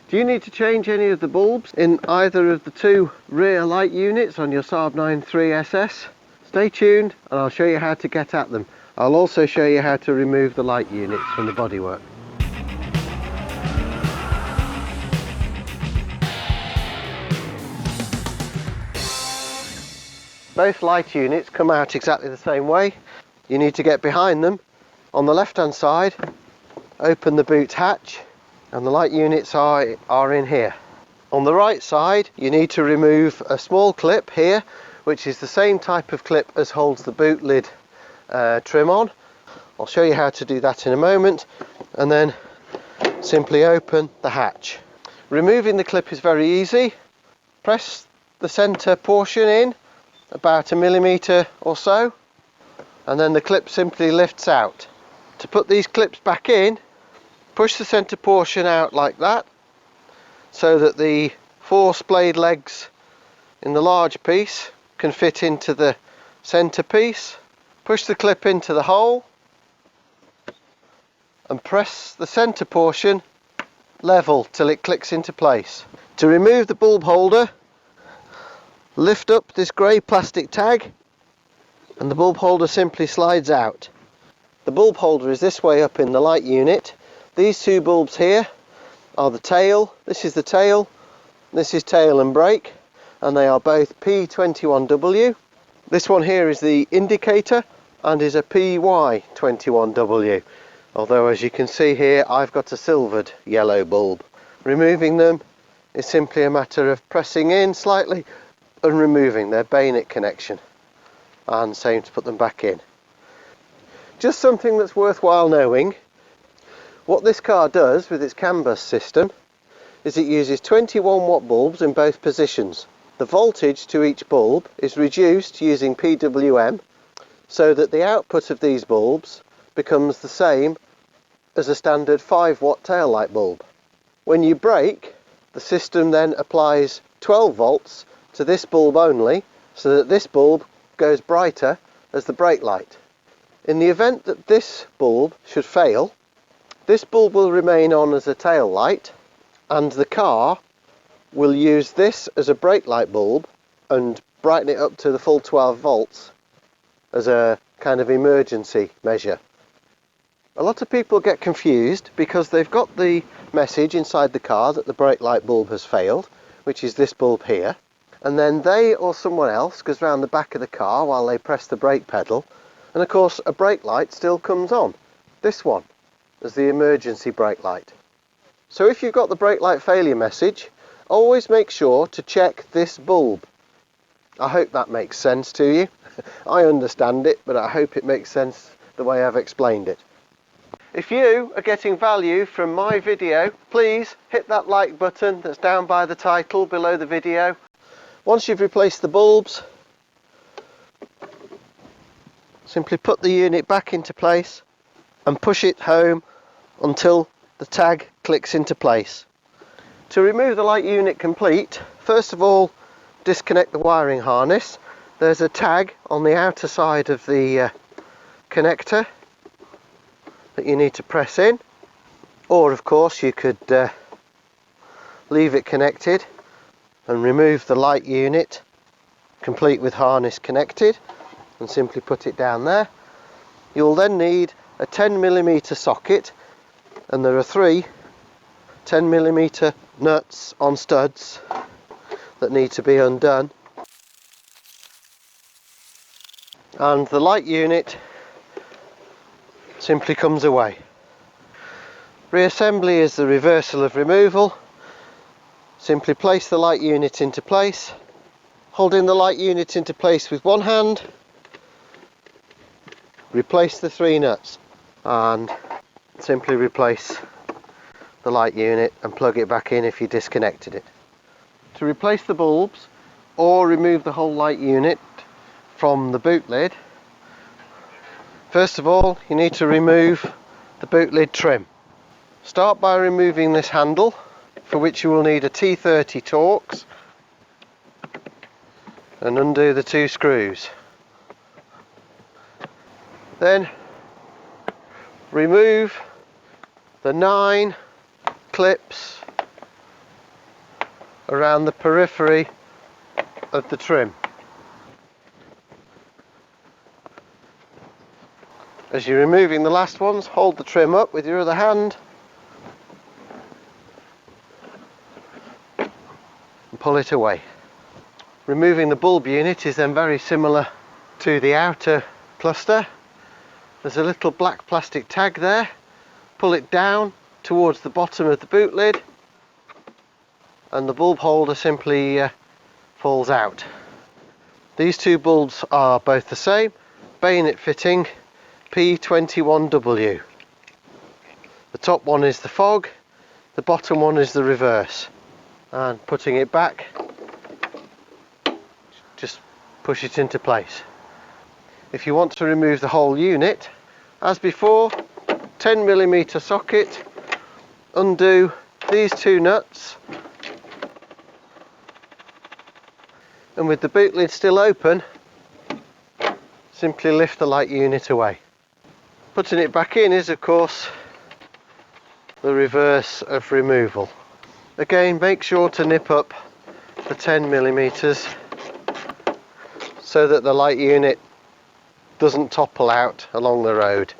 Do you need to change any of the bulbs in either of the two rear light units on your Saab 9.3 SS? Stay tuned and I'll show you how to get at them. I'll also show you how to remove the light units from the bodywork. Both light units come out exactly the same way. You need to get behind them. On the left hand side, open the boot hatch and the light units are in here. On the right side, you need to remove a small clip here, which is the same type of clip as holds the boot lid trim on. I'll show you how to do that in a moment, and then simply open the hatch. Removing the clip is very easy. Press the centre portion in about 1 millimetre or so, and then the clip simply lifts out. To put these clips back in, push the centre portion out like that, so that the 4 splayed legs in the large piece can fit into the centre piece. Push the clip into the hole and press the centre portion level till it clicks into place. To remove the bulb holder, lift up this grey plastic tag and the bulb holder simply slides out. The bulb holder is this way up in the light unit. These two bulbs here are the tail. This is the tail, this is tail and brake, and they are both P21W. This one here is the indicator and is a PY21W, although as you can see here I've got a silvered yellow bulb. Removing them is simply a matter of pressing in slightly and removing their bayonet connection, and same to put them back in. Just something that's worthwhile knowing: what this car does with its CAN bus system is it uses 21 watt bulbs in both positions. The voltage to each bulb is reduced using PWM, so that the output of these bulbs becomes the same as a standard 5 watt tail light bulb. When you brake, the system then applies 12 volts to this bulb only, so that this bulb goes brighter as the brake light. In the event that this bulb should fail, this bulb will remain on as a tail light, and the car will use this as a brake light bulb and brighten it up to the full 12 volts as a kind of emergency measure. A lot of people get confused because they've got the message inside the car that the brake light bulb has failed, which is this bulb here, and then they or someone else goes round the back of the car while they press the brake pedal, and of course a brake light still comes on, this one, as the emergency brake light. So if you've got the brake light failure message, always make sure to check this bulb. I hope that makes sense to you. I understand it, but I hope it makes sense the way I've explained it. If you are getting value from my video, please hit that like button that's down by the title below the video. Once you've replaced the bulbs, simply put the unit back into place and push it home until the tag clicks into place. To remove the light unit complete, first of all disconnect the wiring harness. There's a tag on the outer side of the connector that you need to press in, or of course you could leave it connected and remove the light unit complete with harness connected and simply put it down there. You'll then need a 10mm socket, and there are 3 10mm nuts on studs that need to be undone, and the light unit simply comes away. Reassembly is the reversal of removal. Simply place the light unit into place, holding the light unit into place with one hand, replace the 3 nuts and simply replace the light unit and plug it back in if you disconnected it. To replace the bulbs or remove the whole light unit from the boot lid, first of all you need to remove the boot lid trim. Start by removing this handle, for which you will need a T30 Torx, and undo the 2 screws. Then remove the 9 clips around the periphery of the trim. As you're removing the last ones, hold the trim up with your other hand and pull it away. Removing the bulb unit is then very similar to the outer cluster. There's a little black plastic tag there. Pull it down towards the bottom of the boot lid and the bulb holder simply falls out. These two bulbs are both the same, bayonet fitting P21W. The top one is the fog, the bottom one is the reverse. And putting it back, just push it into place. If you want to remove the whole unit, as before, 10mm socket, undo these two nuts, and with the boot lid still open, simply lift the light unit away. Putting it back in is of course the reverse of removal. Again, make sure to nip up the 10mm so that the light unit doesn't topple out along the road.